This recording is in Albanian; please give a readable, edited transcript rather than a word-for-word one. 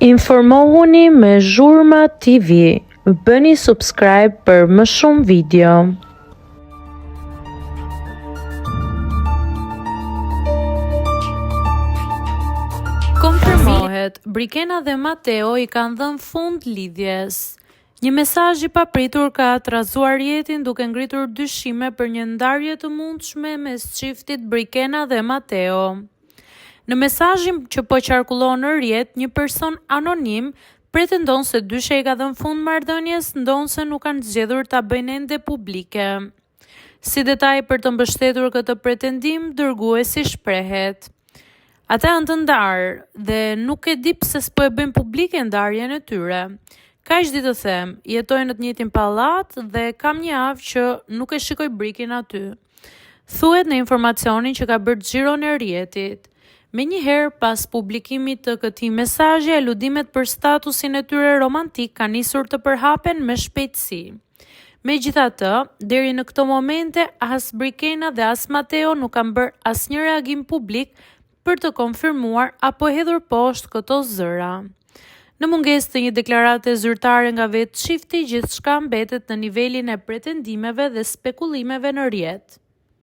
Informohuni me Zhurma TV. Bëni subscribe për më shumë video. Konfirmohet, Brikena dhe Mateo i kanë dhënë fund lidhjes. Një mesazh i papritur ka trazuar rrjetin duke ngritur dyshime për një ndarje të mundshme mes çiftit Brikena dhe Mateo. Në mesazhin që po qarkullon në rrjet, një person anonim pretendon se dyshe i ka dhënë fund marrëdhënies, ndonse nuk kanë zgjedhur ta bëjnë ende publike. Si detaj për të mbështetur këtë pretendim, dërguesi shprehet: "Ata janë të ndarë dhe nuk e di pse s'po e bëjnë publike ndarjen e tyre. Kaq di të them, jetojnë në të njëjtin pallat dhe kam një javë që nuk e shikoj Brikin aty", thuhet në informacionin që ka bërë xhiron e rrjetit. Menjëherë, pas publikimit të këtij mesazhi, aludimet për statusin e tyre romantik kanë nisur të përhapen me shpejtësi. Megjithatë, deri në këto momente, as Brikena dhe as Mateo nuk kanë bërë asnjë reagim publik për të konfirmuar apo hedhur poshtë këto zëra. Në mungesë të një deklarate zyrtare nga vetë çifti, gjithçka mbetet në nivelin e pretendimeve dhe spekullimeve në rrjet.